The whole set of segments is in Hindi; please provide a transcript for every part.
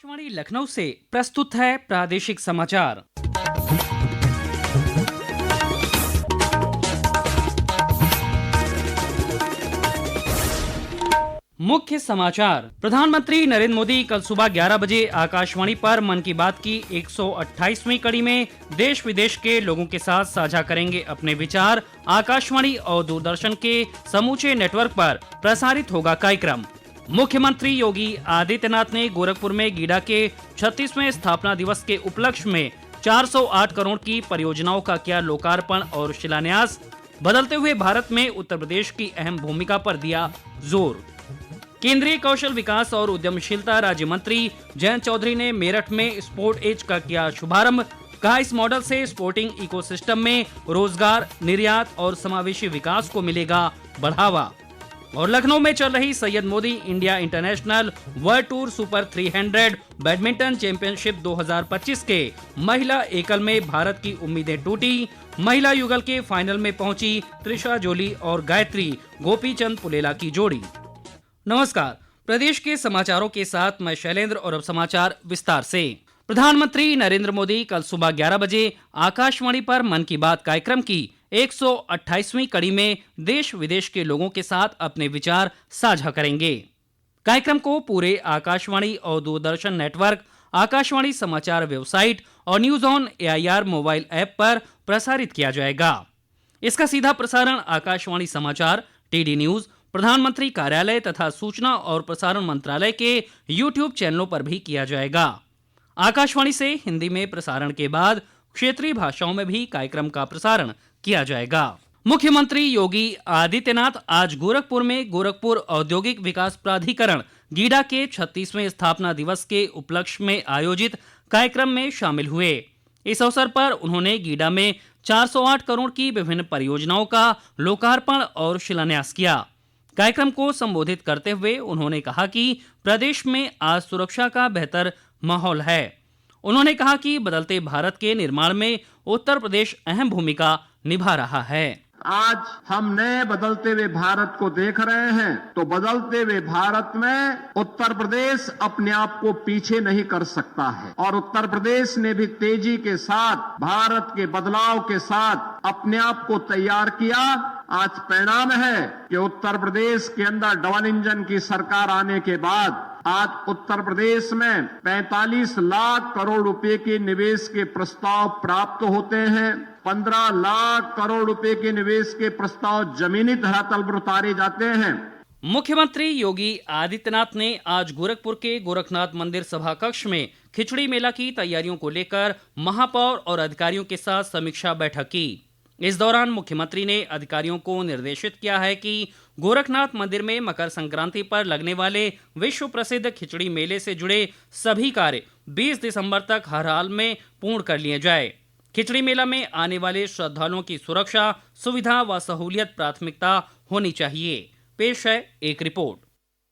आकाशवाणी लखनऊ से प्रस्तुत है प्रादेशिक समाचार। मुख्य समाचार। प्रधानमंत्री नरेंद्र मोदी कल सुबह 11 बजे आकाशवाणी पर मन की बात की 128वीं कड़ी में देश विदेश के लोगों के साथ साझा करेंगे अपने विचार। आकाशवाणी और दूरदर्शन के समूचे नेटवर्क पर प्रसारित होगा कार्यक्रम। मुख्यमंत्री योगी आदित्यनाथ ने गोरखपुर में गीडा के 36वें स्थापना दिवस के उपलक्ष्य में 408 करोड़ की परियोजनाओं का किया लोकार्पण और शिलान्यास। बदलते हुए भारत में उत्तर प्रदेश की अहम भूमिका पर दिया जोर। केंद्रीय कौशल विकास और उद्यमशीलता राज्य मंत्री जयंत चौधरी ने मेरठ में स्पोर्ट एज का किया शुभारंभ। कहा, इस मॉडल से स्पोर्टिंग इकोसिस्टम में रोजगार, निर्यात और समावेशी विकास को मिलेगा बढ़ावा। और लखनऊ में चल रही Syed Modi India international world tour super 300 badminton championship 2025 के महिला एकल में भारत की उम्मीदें टूटी। महिला युगल के फाइनल में पहुंची त्रिशा जोली और गायत्री गोपीचंद पुलेला की जोड़ी। नमस्कार, प्रदेश के समाचारों के साथ मैं शैलेंद्र और अब समाचार विस्तार से। प्रधानमंत्री नरेंद्र मोदी कल सुबह 11 बजे आकाशवाणी पर मन की बात कार्यक्रम की 128वीं कड़ी में देश विदेश के लोगों के साथ अपने विचार साझा करेंगे। कार्यक्रम को पूरे आकाशवाणी और दूरदर्शन नेटवर्क, आकाशवाणी समाचार वेबसाइट और news on AIR mobile app पर प्रसारित किया जाएगा। इसका सीधा प्रसारण आकाशवाणी समाचार, टीडी न्यूज, प्रधानमंत्री कार्यालय तथा सूचना और प्रसारण मंत्रालय के यूट्यूब चैनलों पर भी किया जाएगा। आकाशवाणी से हिंदी में प्रसारण के बाद क्षेत्रीय भाषाओं में भी कार्यक्रम का प्रसारण किया जाएगा। मुख्यमंत्री योगी आदित्यनाथ आज गोरखपुर में गोरखपुर औद्योगिक विकास प्राधिकरण गीडा के 36वें स्थापना दिवस के उपलक्ष्य में आयोजित कार्यक्रम में शामिल हुए। इस अवसर पर उन्होंने गीडा में 408 करोड़ की विभिन्न परियोजनाओं का लोकार्पण और शिलान्यास किया। कार्यक्रम को संबोधित करते हुए उन्होंने कहा कि प्रदेश में आज सुरक्षा का बेहतर माहौल है। उन्होंने कहा कि बदलते भारत के निर्माण में उत्तर प्रदेश अहम भूमिका निभा रहा है। आज हम नए बदलते हुए भारत को देख रहे हैं, तो बदलते हुए भारत में उत्तर प्रदेश अपने आप को पीछे नहीं कर सकता है और उत्तर प्रदेश ने भी तेजी के साथ भारत के बदलाव के साथ अपने आप को तैयार किया। आज परिणाम है कि उत्तर प्रदेश के अंदर डबल इंजन की सरकार आने के बाद आज उत्तर प्रदेश में 45 लाख करोड़ रुपए के निवेश के प्रस्ताव प्राप्त होते हैं। 15 लाख करोड़ रुपए के निवेश के प्रस्ताव जमीनी धरातल पर उतारे जाते हैं। मुख्यमंत्री योगी आदित्यनाथ ने आज गोरखपुर के गोरखनाथ मंदिर सभा कक्ष में खिचड़ी मेला की तैयारियों को लेकर महापौर और अधिकारियों के साथ समीक्षा बैठक की। इस दौरान मुख्यमंत्री ने अधिकारियों को निर्देशित किया है कि गोरखनाथ मंदिर में मकर संक्रांति पर लगने वाले विश्व प्रसिद्ध खिचड़ी मेले से जुड़े सभी कार्य 20 दिसंबर तक हर हाल में पूर्ण कर लिए जाए। खिचड़ी मेला में आने वाले श्रद्धालुओं की सुरक्षा, सुविधा व सहूलियत प्राथमिकता होनी चाहिए। पेश है एक रिपोर्ट।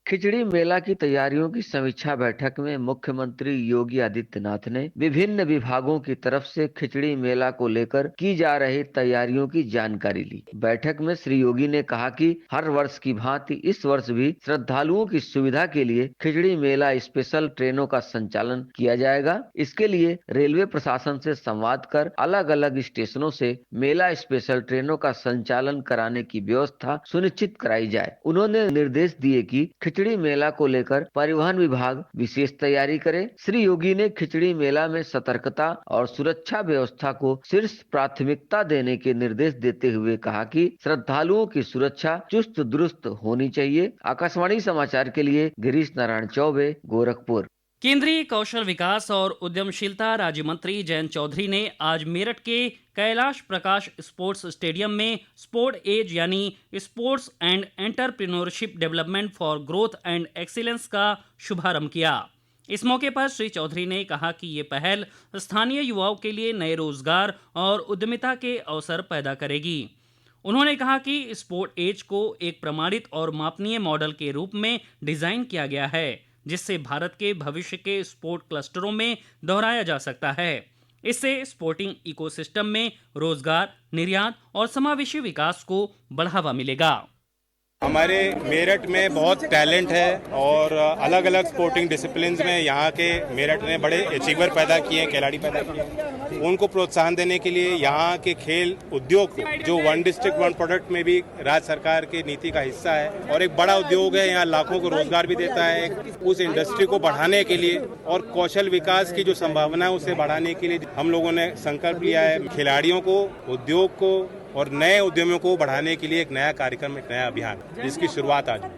खिचड़ी मेला की तैयारियों की समीक्षा बैठक में मुख्यमंत्री योगी आदित्यनाथ ने विभिन्न विभागों की तरफ से खिचड़ी मेला को लेकर की जा रही तैयारियों की जानकारी ली। बैठक में श्री योगी ने कहा कि हर वर्ष की भांति इस वर्ष भी श्रद्धालुओं की सुविधा के लिए खिचड़ी मेला स्पेशल ट्रेनों का संचालन किया जाएगा। इसके लिए रेलवे प्रशासन से संवाद कर अलग अलग स्टेशनों से मेला स्पेशल ट्रेनों का संचालन कराने की व्यवस्था सुनिश्चित कराई जाए। उन्होंने निर्देश दिए कि खिचड़ी मेला को लेकर परिवहन विभाग विशेष तैयारी करे। श्री योगी ने खिचड़ी मेला में सतर्कता और सुरक्षा व्यवस्था को शीर्ष प्राथमिकता देने के निर्देश देते हुए कहा कि श्रद्धालुओं की सुरक्षा चुस्त दुरुस्त होनी चाहिए। आकाशवाणी समाचार के लिए गिरीश नारायण चौबे, गोरखपुर। केंद्रीय कौशल विकास और उद्यमशीलता राज्य मंत्री जयंत चौधरी ने आज मेरठ के कैलाश प्रकाश स्पोर्ट्स स्टेडियम में स्पोर्ट एज यानी sports and entrepreneurship development for growth and excellence का शुभारंभ किया। इस मौके पर श्री चौधरी ने कहा कि ये पहल स्थानीय युवाओं के लिए नए रोजगार और उद्यमिता के अवसर पैदा करेगी। उन्होंने कहा कि स्पोर्ट एज को एक प्रमाणित और मापनीय मॉडल के रूप में डिजाइन किया गया है, जिससे भारत के भविष्य के स्पोर्ट क्लस्टरों में दोहराया जा सकता है। इससे स्पोर्टिंग इकोसिस्टम में रोजगार, निर्यात और समावेशी विकास को बढ़ावा मिलेगा। हमारे मेरठ में बहुत टैलेंट है और अलग अलग स्पोर्टिंग डिसिप्लिन्स में यहाँ के मेरठ ने बड़े अचीवर पैदा किए हैं, खिलाड़ी पैदा किए हैं। उनको प्रोत्साहन देने के लिए यहाँ के खेल उद्योग को, जो वन डिस्ट्रिक्ट वन प्रोडक्ट में भी राज्य सरकार की नीति का हिस्सा है और एक बड़ा उद्योग है, यहाँ लाखों को रोजगार भी देता है। उस इंडस्ट्री को बढ़ाने के लिए और कौशल विकास की जो संभावना है उसे बढ़ाने के लिए हम लोगों ने संकल्प लिया है। खिलाड़ियों को, उद्योग को और नए उद्यमियों को बढ़ाने के लिए एक नया कार्यक्रम, एक नया अभियान, जिसकी शुरुआत आज हुई।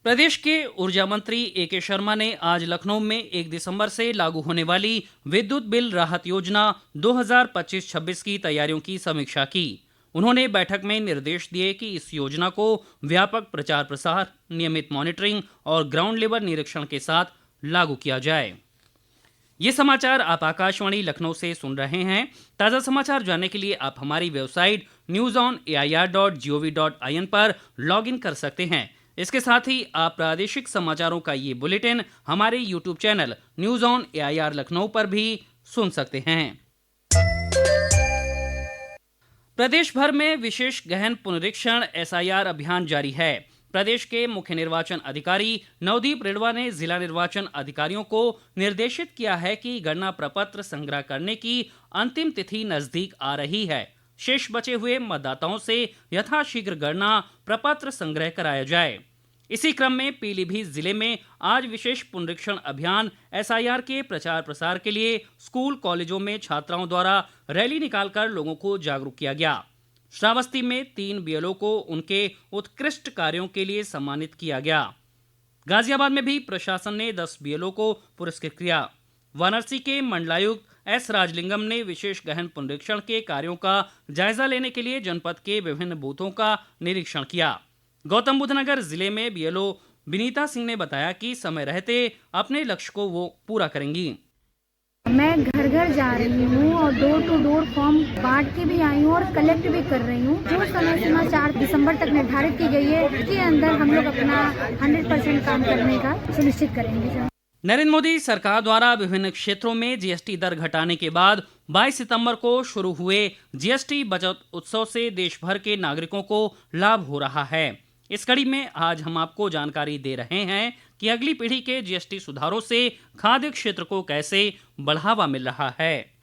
प्रदेश के ऊर्जा मंत्री ए.के. शर्मा ने आज लखनऊ में 1 दिसंबर से लागू होने वाली विद्युत बिल राहत योजना 2025-26 की तैयारियों की समीक्षा की। उन्होंने बैठक में निर्देश दिए कि इस योजना को व्यापक प्रचार प्रसार, नियमित मॉनिटरिंग और ग्राउंड लेवल निरीक्षण के साथ लागू किया जाए। ये समाचार आप आकाशवाणी लखनऊ से सुन रहे हैं। ताज़ा समाचार जानने के लिए आप हमारी वेबसाइट newsonair.gov.in पर लॉगिन कर सकते हैं। इसके साथ ही आप प्रादेशिक समाचारों का ये बुलेटिन हमारे YouTube channel news on AIR Lucknow पर भी सुन सकते हैं। प्रदेश भर में विशेष गहन पुनरीक्षण एसआईआर अभियान जारी है। प्रदेश के मुख्य निर्वाचन अधिकारी नवदीप रेडवा ने जिला निर्वाचन अधिकारियों को निर्देशित किया है कि गणना प्रपत्र संग्रह करने की अंतिम तिथि नजदीक आ रही है। शेष बचे हुए मतदाताओं से यथाशीघ्र गणना प्रपत्र संग्रह कराया जाए। इसी क्रम में पीलीभीत जिले में आज विशेष पुनरीक्षण अभियान एसआईआर के प्रचार प्रसार के लिए स्कूल कॉलेजों में छात्राओं द्वारा रैली निकालकर लोगों को जागरूक किया गया। श्रावस्ती में 3 बीएलओ को उनके उत्कृष्ट कार्यों के लिए सम्मानित किया गया। गाजियाबाद में भी प्रशासन ने 10 बीएलओ को पुरस्कृत किया। वाराणसी के मंडलायुक्त एस राजलिंगम ने विशेष गहन पुनरीक्षण के कार्यों का जायजा लेने के लिए जनपद के विभिन्न बूथों का निरीक्षण किया। गौतम बुद्ध नगर जिले में बीएलओ विनीता सिंह ने बताया कि समय रहते अपने लक्ष्य को वो पूरा करेंगी। मैं घर घर जा रही हूँ और डोर टू डोर फॉर्म बांट के भी आई हूँ और कलेक्ट भी कर रही हूँ। जो समय सीमा 4 दिसंबर तक निर्धारित की गई है, इसके अंदर हम लोग अपना 100% काम करने का सुनिश्चित करेंगे। नरेंद्र मोदी सरकार द्वारा विभिन्न क्षेत्रों में जीएसटी दर घटाने के बाद 22 सितंबर को शुरू हुए जीएसटी बचत उत्सव से देश भर के नागरिकों को लाभ हो रहा है। इस कड़ी में आज हम आपको जानकारी दे रहे हैं कि अगली पीढ़ी के जीएसटी सुधारों से खाद्य क्षेत्र को कैसे बढ़ावा मिल रहा है।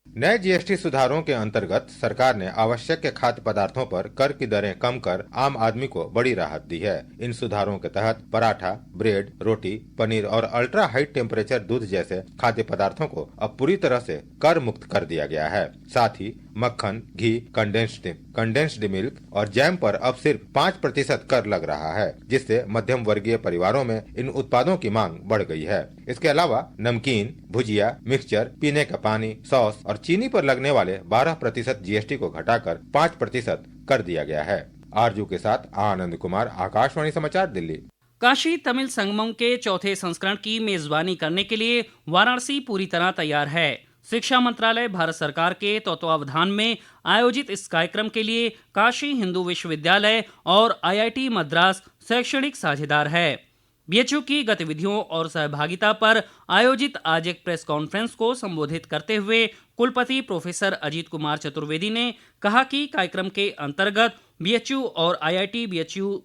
नए जीएसटी सुधारों के अंतर्गत सरकार ने आवश्यक खाद्य पदार्थों पर कर की दरें कम कर आम आदमी को बड़ी राहत दी है। इन सुधारों के तहत पराठा, ब्रेड, रोटी, पनीर और अल्ट्रा हाई टेम्परेचर दूध जैसे खाद्य पदार्थों को अब पूरी तरह से कर मुक्त कर दिया गया है। साथ ही मक्खन, घी, कंडेंस्ड मिल्क और जैम पर अब सिर्फ 5% कर लग रहा है, जिससे मध्यम वर्गीय परिवारों में इन उत्पादों की मांग बढ़ गई है। इसके अलावा नमकीन, भुजिया, मिक्सचर, पीने का पानी, सॉस और चीनी पर लगने वाले 12% जीएसटी को घटाकर 5% कर दिया गया है। आरजू के साथ आनंद कुमार, आकाशवाणी समाचार, दिल्ली। काशी तमिल संगमम के चौथे संस्करण की मेजबानी करने के लिए वाराणसी पूरी तरह तैयार है। शिक्षा मंत्रालय भारत सरकार के तत्वावधान में आयोजित इस कार्यक्रम के लिए काशी हिंदू विश्वविद्यालय और आईआईटी मद्रास शैक्षणिक साझेदार है। बीएचयू की गतिविधियों और सहभागिता पर आयोजित आज एक प्रेस कॉन्फ्रेंस को संबोधित करते हुए कुलपति प्रोफेसर अजीत कुमार चतुर्वेदी ने कहा कि कार्यक्रम के अंतर्गत बीएचयू और आईआईटी बीएचयू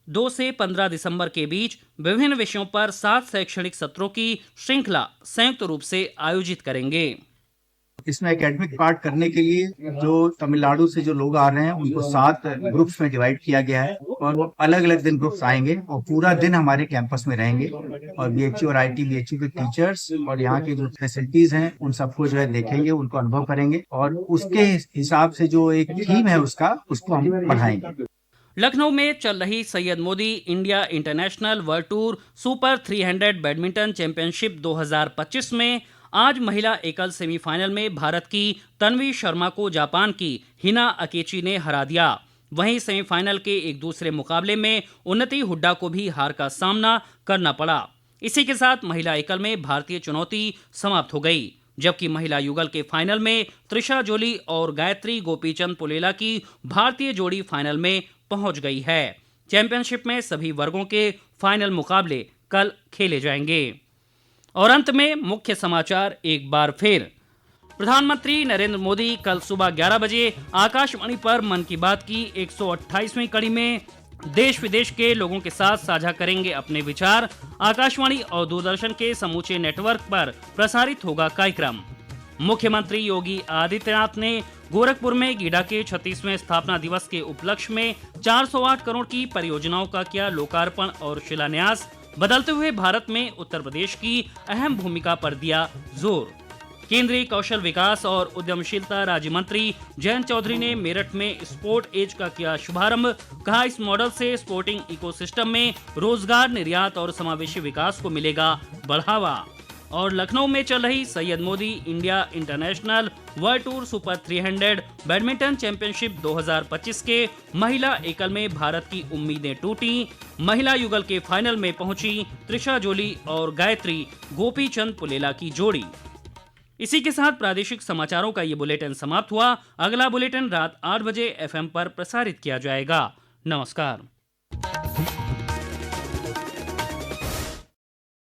2 से 15 दिसंबर के बीच विभिन्न विषयों पर 7 शैक्षणिक सत्रों की श्रृंखला संयुक्त रूप से आयोजित करेंगे। इसमें एकेडमिक पार्ट करने के लिए जो तमिलनाडु से जो लोग आ रहे हैं उनको 7 ग्रुप्स में डिवाइड किया गया है और अलग अलग दिन ग्रुप्स आएंगे और पूरा दिन हमारे कैंपस में रहेंगे और बीएचयू और आईटी बीएचयू के टीचर्स और यहाँ की जो फैसिलिटीज हैं उन सबको जो है देखेंगे, उनको अनुभव करेंगे और उसके हिसाब से जो एक थीम है उसको हम बढ़ाएंगे। लखनऊ में चल रही Syed Modi India international world tour super 300 badminton championship 2025 में आज महिला एकल सेमीफाइनल में भारत की तन्वी शर्मा को जापान की हिना अकेची ने हरा दिया। वहीं सेमीफाइनल के एक दूसरे मुकाबले में उन्नति हुड्डा को भी हार का सामना करना पड़ा। इसी के साथ महिला एकल में भारतीय चुनौती समाप्त हो गई, जबकि महिला युगल के फाइनल में त्रिशा जोली और गायत्री गोपीचंद पुलेला की भारतीय जोड़ी फाइनल में पहुंच गई है। चैंपियनशिप में सभी वर्गों के फाइनल मुकाबले कल खेले जाएंगे। और अंत में मुख्य समाचार एक बार फिर। प्रधानमंत्री नरेंद्र मोदी कल सुबह 11 बजे आकाशवाणी पर मन की बात की 128वीं कड़ी में देश विदेश के लोगों के साथ साझा करेंगे अपने विचार। आकाशवाणी और दूरदर्शन के समूचे नेटवर्क पर प्रसारित होगा कार्यक्रम। मुख्यमंत्री योगी आदित्यनाथ ने गोरखपुर में गीडा के 36वें स्थापना दिवस के उपलक्ष्य में 408 करोड़ की परियोजनाओं का किया लोकार्पण और शिलान्यास। बदलते हुए भारत में उत्तर प्रदेश की अहम भूमिका पर दिया जोर। केंद्रीय कौशल विकास और उद्यमशीलता राज्य मंत्री जयंत चौधरी ने मेरठ में स्पोर्ट एज का किया शुभारंभ। कहा, इस मॉडल से स्पोर्टिंग इकोसिस्टम में रोजगार, निर्यात और समावेशी विकास को मिलेगा बढ़ावा। और लखनऊ में चल रही Syed Modi India international world tour super 300 badminton championship 2025 के महिला एकल में भारत की उम्मीदें टूटी। महिला युगल के फाइनल में पहुंची त्रिशा जोली और गायत्री गोपीचंद पुलेला की जोड़ी। इसी के साथ प्रादेशिक समाचारों का ये बुलेटिन समाप्त हुआ। अगला बुलेटिन रात 8 बजे FM पर प्रसारित किया जाएगा। नमस्कार।